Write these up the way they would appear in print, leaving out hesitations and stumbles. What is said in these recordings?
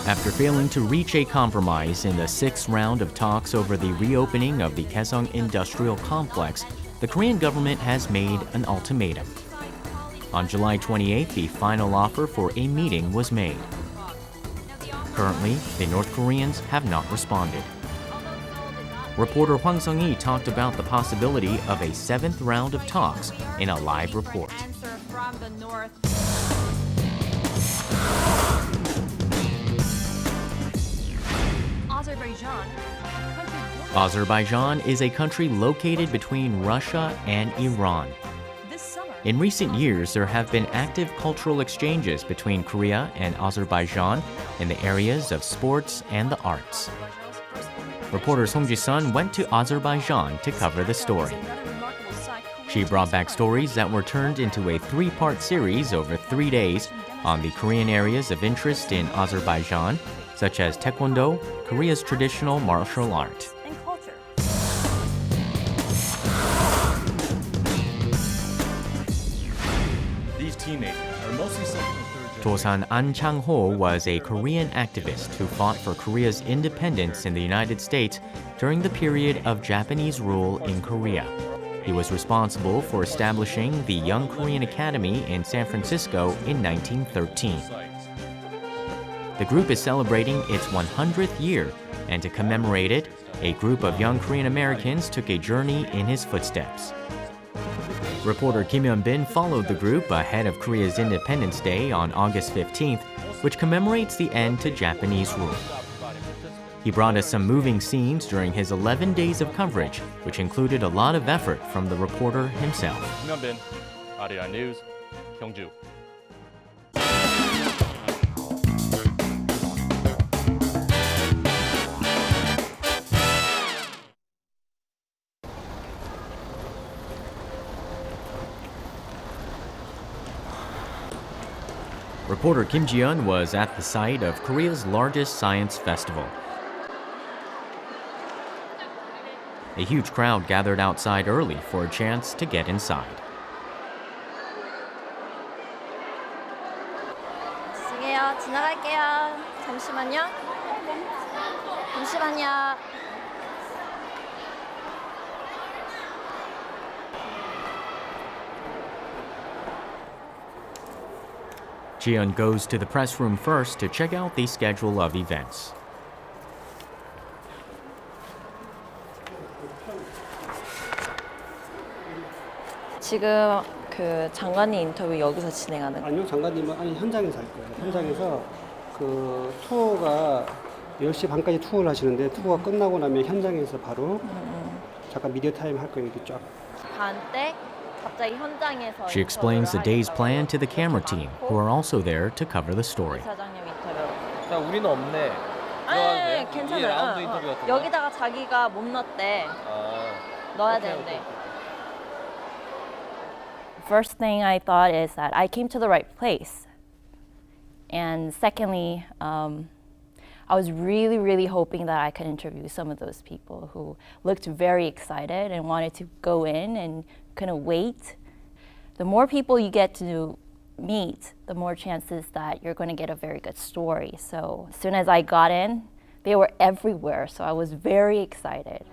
After failing to reach a compromise in the sixth round of talks over the reopening of the Gaeseong Industrial Complex, the Korean government has made an ultimatum. On July 28, the final offer for a meeting was made. Currently, the North Koreans have not responded. Reporter Hwang Sung-hee talked about the possibility of a seventh round of talks in a live report. Azerbaijan is a country located between Russia and Iran. In recent years, there have been active cultural exchanges between Korea and Azerbaijan in the areas of sports and the arts. Reporter Song Ji-sun went to Azerbaijan to cover the story. She brought back stories that were turned into a three-part series over 3 days on the Korean areas of interest in Azerbaijan, such as Taekwondo, Korea's traditional martial art. Tosan An Chang-ho was a Korean activist who fought for Korea's independence in the United States during the period of Japanese rule in Korea. He was responsible for establishing the Young Korean Academy in San Francisco in 1913. The group is celebrating its 100th year, and to commemorate it, a group of young Korean Americans took a journey in his footsteps. Reporter Kim Hyun-bin followed the group ahead of Korea's Independence Day on August 15th, which commemorates the end to Japanese rule. He brought us some moving scenes during his 11 days of coverage, which included a lot of effort from the reporter himself. Hyun-bin, Arirang News, Gyeongju. Reporter Kim Ji-yeon was at the site of Korea's largest science festival. A huge crowd gathered outside early for a chance to get inside. 죄송해요. 지나갈게요. 잠시만요. 잠시만요. Ji-yeon goes to the press room first to check out the schedule of events. 지금 그 장관님 인터뷰 여기서 진행하는 거예요? 아니요, 장관님은 현장에서 할 거예요. 현장에서 그 투어가 10시 반까지 투어를 하시는데 투어가 끝나고 나면 현장에서 바로 잠깐 미디어 타임 할 거예요. 이렇게 쫙. 반 때 갑자기 현장에서 She explains the day's plan to the camera team, who are also there to cover the story. 사장님 인터뷰. 자, 우리는 없네. 아니, 괜찮아요. 여기다가 자기가 못 넣었대. 넣어야 되는데. First thing I thought is that I came to the right place. And secondly, I was really hoping that I could interview some of those people who looked very excited and wanted to go in and couldn't wait. The more people you get to meet, the more chances that you're going to get a very good story. So as soon as I got in, they were everywhere, so I was very excited.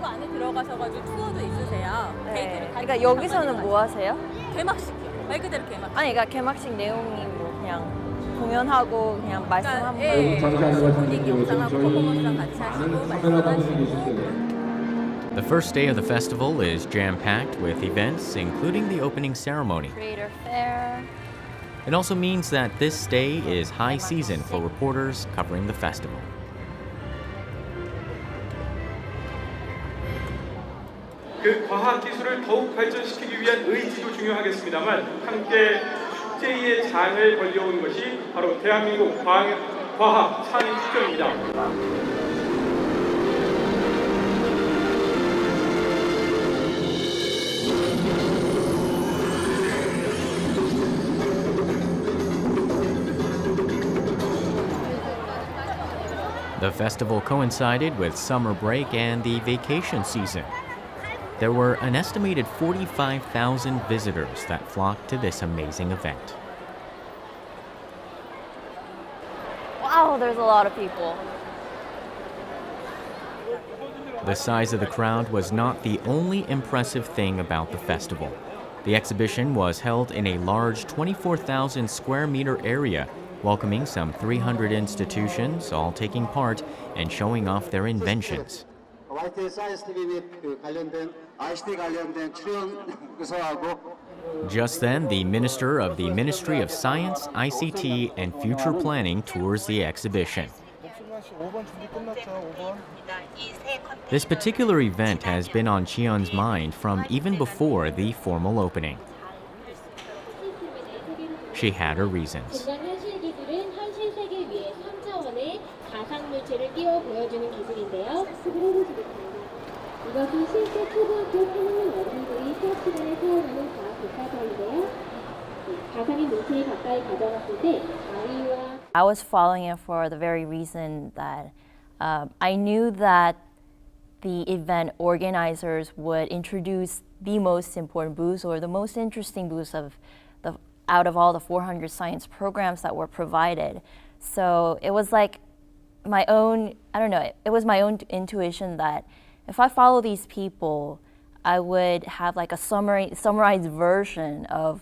안에 들어가셔가지고 투어도 있으세요. 네. 그러니까 여기서는 뭐 하세요? 개막식이요. 말 그대로 개막식. 아니, 그러니까 개막식 내용이 뭐 그냥 공연하고 그냥 말씀 한번. 예, 분위기 영상하고 퍼포먼스랑 같이 하시고 말씀하시고. The first day of the festival is jam-packed with events, including the opening ceremony. Creator fair. It also means that this day is high season for reporters covering the festival. 그 과학 기술을 더욱 발전시키기 위한 의지도 중요하겠습니다만 함께 제2의 장을 걸려온 것이 바로 대한민국 과학 창의 축제입니다. The festival coincided with summer break and the vacation season. There were an estimated 45,000 visitors that flocked to this amazing event. Wow, there's a lot of people. The size of the crowd was not the only impressive thing about the festival. The exhibition was held in a large 24,000 square meter area, welcoming some 300 institutions, all taking part and showing off their inventions. Just then, the Minister of the Ministry of Science, ICT, and Future Planning tours the exhibition. This particular event has been on Ji-yeon's mind from even before the formal opening. She had her reasons. I was following it for the very reason that I knew that the event organizers would introduce the most important booths or the most interesting booths out of all the 400 science programs that were provided. So it was like my own, it was my own intuition that if I follow these people, I would have like a summarized version of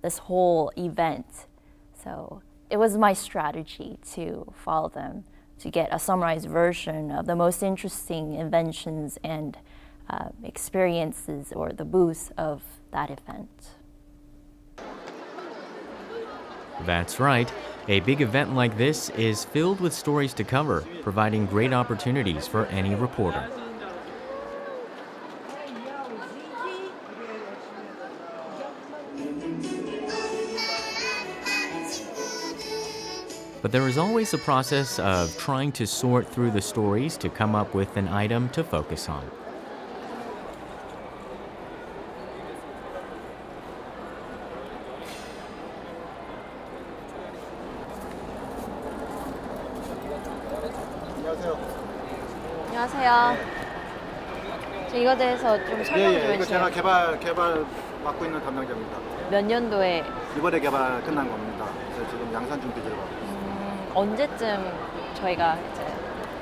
this whole event. So it was my strategy to follow them, to get a summarized version of the most interesting inventions and experiences or the booths of that event. That's right. A big event like this is filled with stories to cover, providing great opportunities for any reporter. But there is always a process of trying to sort through the stories to come up with an item to focus on. 안녕하세요. 저 이거 대해서 좀 설명 좀 이거 제가 해주세요. 개발 맡고 있는 담당자입니다. 몇 년도에 이번에 개발 끝난 겁니다. 그래서 지금 양산 준비 들어가고 있습니다. 언제쯤 저희가 이제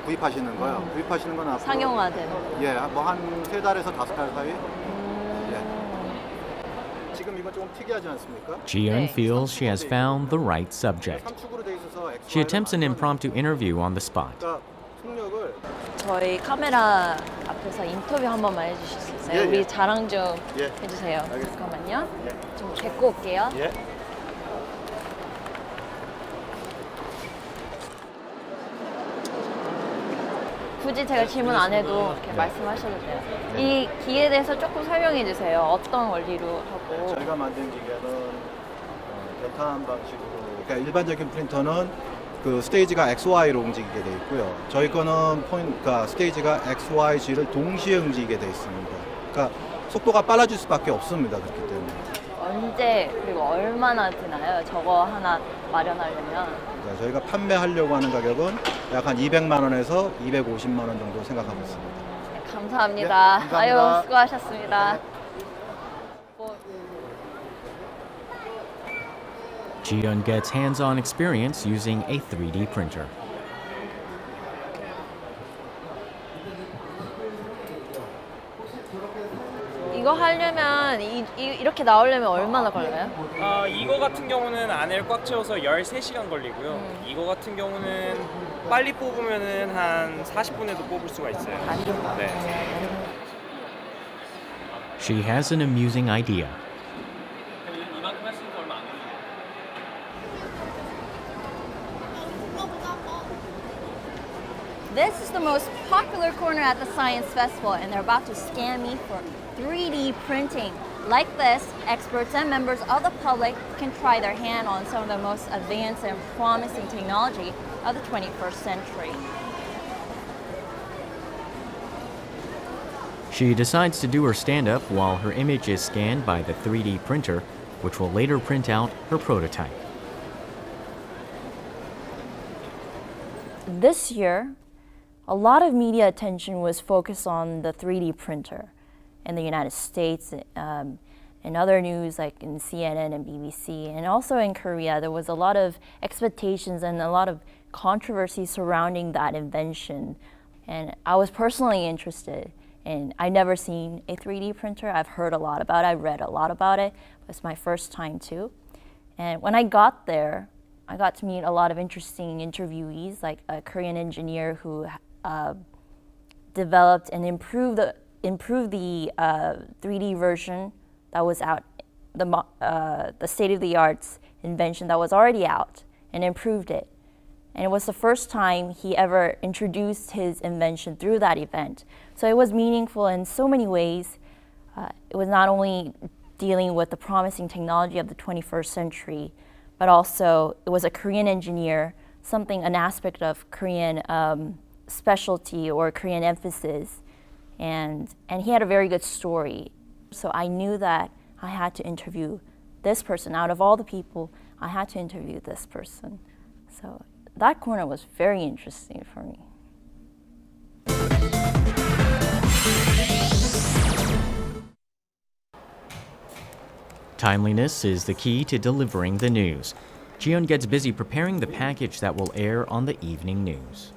구입하시는 거요? 구입하시는 건 앞으로 상용화되는? 예, 뭐 한 3달에서 5달 사이. 예. 지금 이건 조금 특이하지 않습니까? Ji-yeon feels she has found the right subject. 3축으로 돼 있어서 She attempts an impromptu interview on the spot. 그러니까 속력을 저희 카메라 앞에서 인터뷰 한 번만 해주실 수 있어요? 예, 예. 우리 자랑 좀 예. 해주세요. 알겠습니다. 잠깐만요. 좀 데리고 올게요. 예. 굳이 제가 질문 안 해도 이렇게 말씀하셔도 돼요. 이 기계에 대해서 조금 설명해 주세요. 어떤 원리로 하고. 저희가 만든 기계는 변탄 방식으로, 그러니까 일반적인 프린터는 그 스테이지가 XY로 움직이게 돼 있고요. 저희 거는 그러니까 스테이지가 XYG를 동시에 움직이게 돼 있습니다. 그러니까 속도가 빨라질 수밖에 없습니다. 그렇기 때문에. 언제 그리고 얼마나 드나요? 저거 하나 마련하려면? 그러니까 저희가 판매하려고 하는 가격은 약 한 200만 원에서 250만 원 정도 생각하고 있습니다. 네, 감사합니다. 네, 감사합니다. 아유, 수고하셨습니다. 네. Ji-yeon gets hands-on experience using a 3D printer. 이거 하려면 이렇게 나오려면 얼마나 걸려요? 이거 같은 경우는 안을 꽉 채워서 13시간 걸리고요. 이거 같은 경우는 빨리 뽑으면은 한 40분에도 뽑을 수가 있어요. 네. She has an amusing idea. 이만큼 했으니까 얼마 안 걸려요. This is the most popular corner at the Science Festival, and they're about to scan me for 3D printing. Like this, experts and members of the public can try their hand on some of the most advanced and promising technology of the 21st century. She decides to do her stand-up while her image is scanned by the 3D printer, which will later print out her prototype. This year, a lot of media attention was focused on the 3D printer. in the United States, in other news like in CNN and BBC, and also in Korea, there was a lot of expectations and a lot of controversy surrounding that invention. And I was personally interested. And I'd never seen a 3D printer. I've heard a lot about it. I've read a lot about it. It's my first time too. And when I got there, I got to meet a lot of interesting interviewees, like a Korean engineer who developed and improved the 3D version that was out, the state-of-the-art invention that was already out, and improved it. And it was the first time he ever introduced his invention through that event. So it was meaningful in so many ways. It was not only dealing with the promising technology of the 21st century, but also it was a Korean engineer, an aspect of Korean specialty or Korean emphasis. And he had a very good story. So I knew that I had to interview this person. Out of all the people, I had to interview this person. So that corner was very interesting for me. Timeliness is the key to delivering the news. Ji-yeon gets busy preparing the package that will air on the evening news.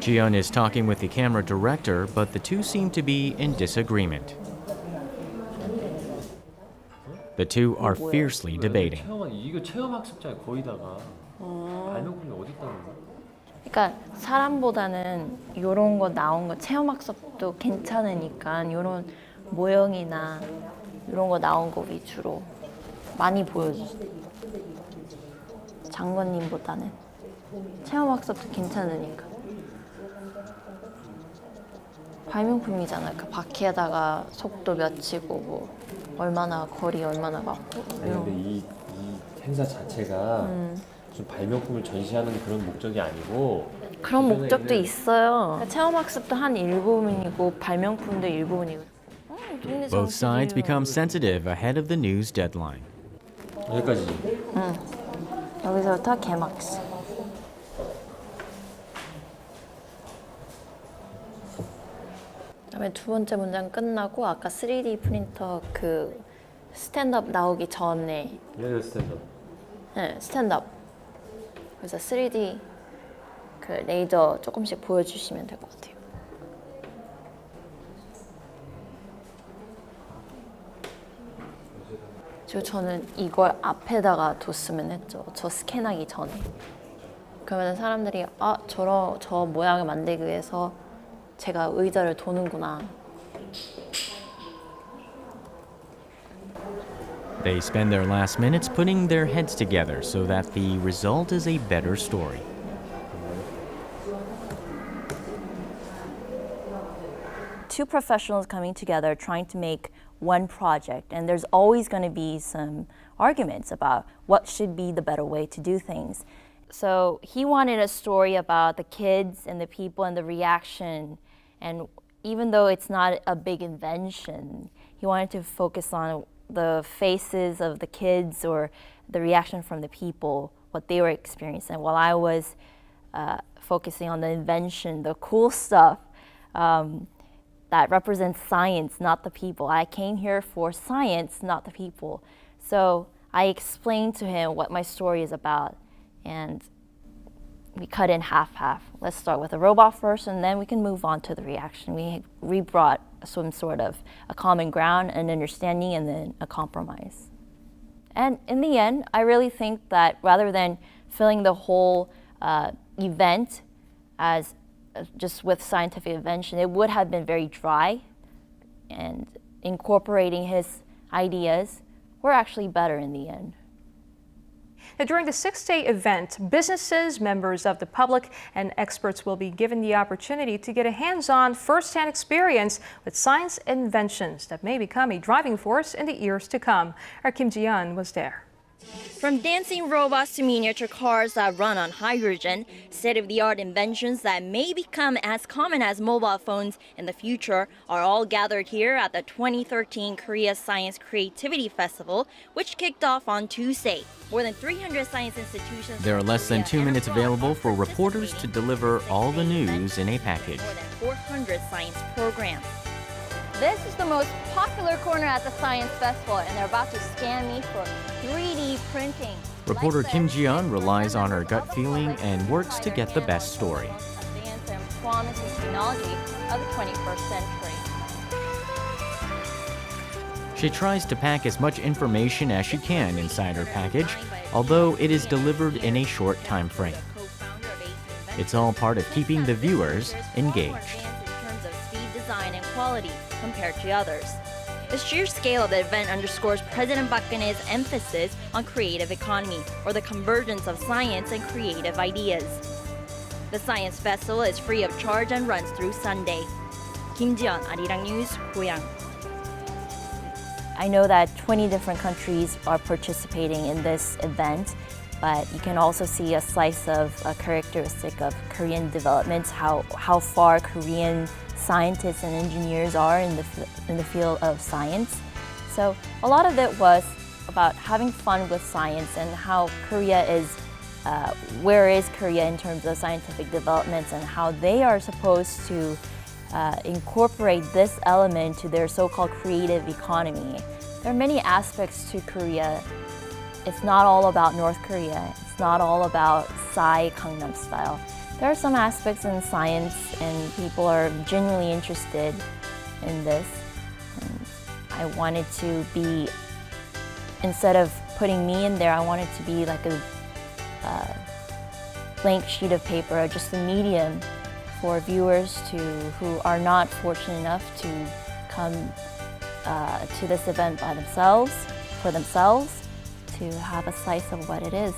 Ji-yeon is talking with the camera director, but the two seem to be in disagreement. The two are fiercely debating. 이거 체험 학습자야 거의다가 발명품이 어디 있다는 거야? 그러니까 사람보다는 이런 거 나온 거 체험학습도 괜찮으니까 이런 모형이나 이런 거 나온 거 위주로 많이 보여주세요. 장관님보다는 체험학습도 괜찮으니까. 발명품이잖아요. 그 바퀴에다가 속도 몇이고 뭐 얼마나 거리 얼마나 맞고. 근데 이 행사 자체가 무슨 발명품을 전시하는 그런 목적이 아니고 그런 목적도 있어요. 그러니까 체험학습도 한 일부분이고 발명품도 일부분이고. Both sides become sensitive ahead of the news deadline. 여기까지. 여기서부터 개막식. 그다음에 두 번째 문장 끝나고 아까 3D 프린터 그 스탠드업 나오기 전에. 얘가 스탠드업. 네, 스탠드업. 그래서 3D 그 레이저 조금씩 보여주시면 될 것 같아요. 그리고 저는 이걸 앞에다가 뒀으면 했죠. 저 스캔하기 전에. 그러면 사람들이 저 모양을 만들기 위해서 제가 의자를 도는구나. They spend their last minutes putting their heads together so that the result is a better story. Two professionals coming together trying to make one project, and there's always going to be some arguments about what should be the better way to do things. So he wanted a story about the kids and the people and the reaction, and even though it's not a big invention, he wanted to focus on the faces of the kids or the reaction from the people, what they were experiencing, while I was focusing on the invention, the cool stuff that represents science, not the people. I came here for science, not the people. So I explained to him what my story is about, and we cut in half-half. Let's start with the robot first, and then we can move on to the reaction. We brought some sort of a common ground, an understanding, and then a compromise. And in the end, I really think that rather than filling the whole event as just with scientific invention, it would have been very dry, and incorporating his ideas were actually better in the end. Now, during the 6-day event, businesses, members of the public, and experts will be given the opportunity to get a hands-on, first-hand experience with science inventions that may become a driving force in the years to come. Our Kim Ji-yeon was there. From dancing robots to miniature cars that run on hydrogen, state-of-the-art inventions that may become as common as mobile phones in the future are all gathered here at the 2013 Korea Science Creativity Festival, which kicked off on Tuesday. More than 300 science institutions. There are less than 2 minutes available for reporters to deliver all the news in a package. More than 400 science programs. This is the most popular corner at the Science Festival, and they're about to scan me for 3D printing. Reporter Kim Ji-yeon relies on her gut feeling and works to get the best story. Advanced and promising technology of the 21st century. She tries to pack as much information as she can inside her package, although it is delivered in a short time frame. It's all part of keeping the viewers engaged. In terms of speed, design, and quality compared to others. The sheer scale of the event underscores President Park Geun-hye's emphasis on creative economy, or the convergence of science and creative ideas. The Science Festival is free of charge and runs through Sunday. Kim Ji-yeon, Arirang News, Hwang. I know that 20 different countries are participating in this event, but you can also see a slice of a characteristic of Korean development, how far Korean scientists and engineers are in the field of science. So a lot of it was about having fun with science and how Korea is, where is Korea in terms of scientific developments and how they are supposed to incorporate this element to their so-called creative economy. There are many aspects to Korea. It's not all about North Korea. It's not all about Psy Gangnam style. There are some aspects in science and people are genuinely interested in this. And I wanted to be, instead of putting me in there, I wanted to be like a blank sheet of paper, just a medium for viewers who are not fortunate enough to come to this event by themselves, for themselves, to have a slice of what it is.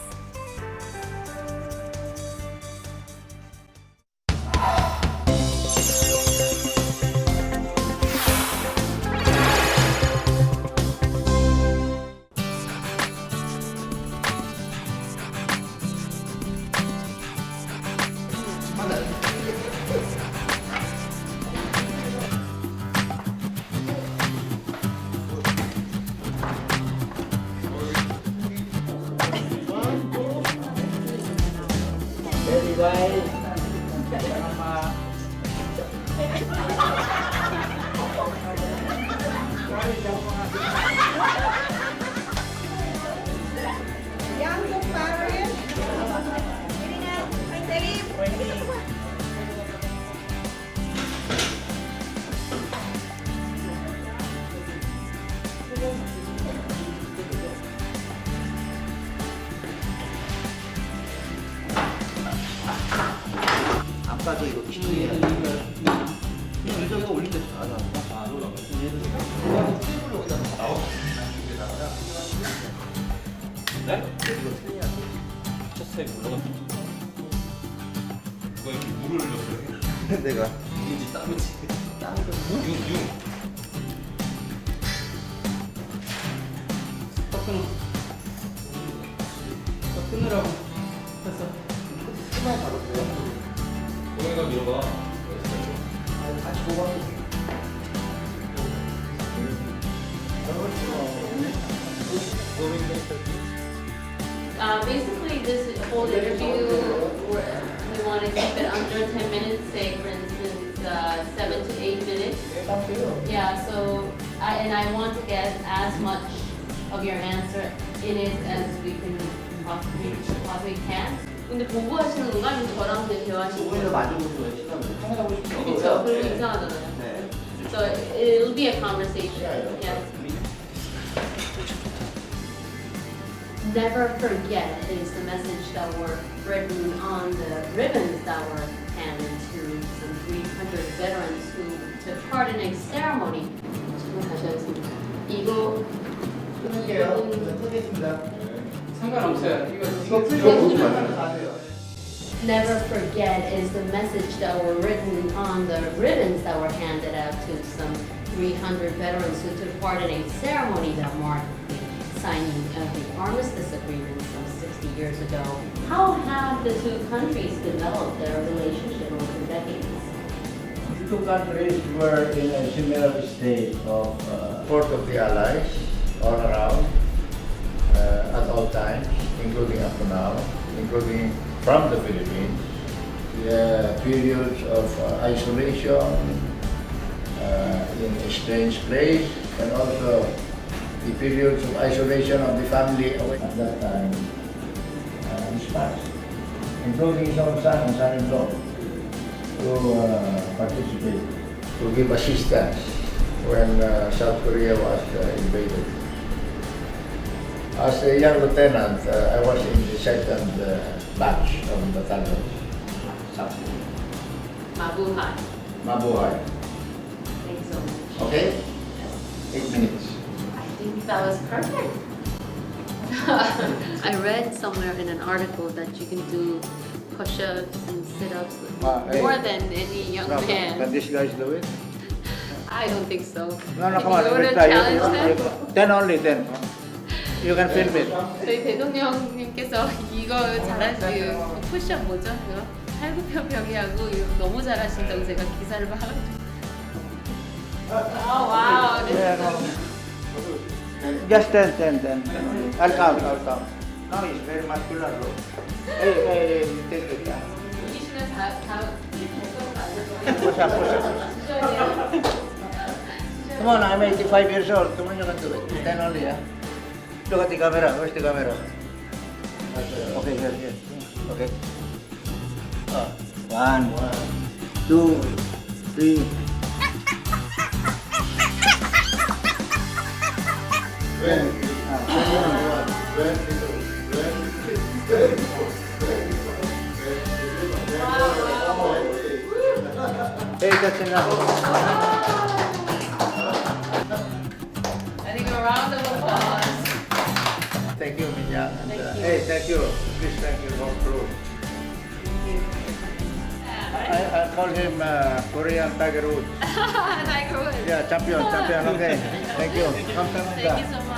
아까도 이거 기둥이야. 의자가 올린 데서 다 나왔다. 테이블로 여기다 나와. 네? 이거 틀려야 돼. 첫째 물러가. 누가 이렇게 물을 흘렸어요? 내가. 이지 땀이지. 땀도 융. 끊으라고 했어. 수만 받았어요. 동해가 밀어봐. 같이 보고 basically, this whole interview, we want to keep it under 10 minutes, say for instance 7 to 8 minutes. Yeah, so I want to get as much of your answer in it as we can possibly can. 근데 보고하시는 건가? 아니면 저랑 대화하시는 건가? 맞아보고 시간을 통화하고 싶은 거. 그렇죠. 그리고 이상하잖아요. 네. So it'll be a conversation. Yes. Never forget is the message that were written on the ribbons that were handed to some 300 veterans who took part in a ceremony. 정말 다시 하겠습니다. 이거 끊을게요. 끊겠습니다. 상관없어요. 이거 보지 마세요. Never forget is the message that were written on the ribbons that were handed out to some 300 veterans who took part in a ceremony that marked the signing of the armistice agreement some 60 years ago. How have the two countries developed their relationship over the decades? The two countries were in a similar state of support of the Allies all around at all times, including up to now, including from the Philippines. The periods of isolation in a strange place, and also the periods of isolation of the family away at that time is past, including his own son and son-in-law to participate, to give assistance when South Korea was invaded. As a young lieutenant, I was in the second batch of battalion. Mabuhay. Mabuhay. Thanks so much. Okay? 8 minutes. I think that was perfect. I read somewhere in an article that you can do push-ups and sit-ups more than any young man. Can these guys do it? I don't think so. No, Can come on. you Let's wanna try. challenge them? 10 only, 10. You can film it. 저희 대통령님께서 이거 잘하시고 푸시업 뭐죠? 이거 팔굽혀펴기하고 이거 너무 잘하신다고 제가 기사를 봐가지고. 와우. Just 10. I'll count. Now he's very muscular, bro. Hey, take it. 이시는 다 Push up. Come on, I'm 85 years old. Come on, you can do it. 10 only, yeah? Look at the camera. Where's the camera? Okay, here. Okay. 1, 2, 3. Hey, that's enough. I think a round of applause. Thank you, Minya. Thank you. Hey, thank you. Please thank you for crew. I call him Korean Tiger Woods. Tiger Woods. Yeah, champion. Okay. Thank you. Come, Thank you so much.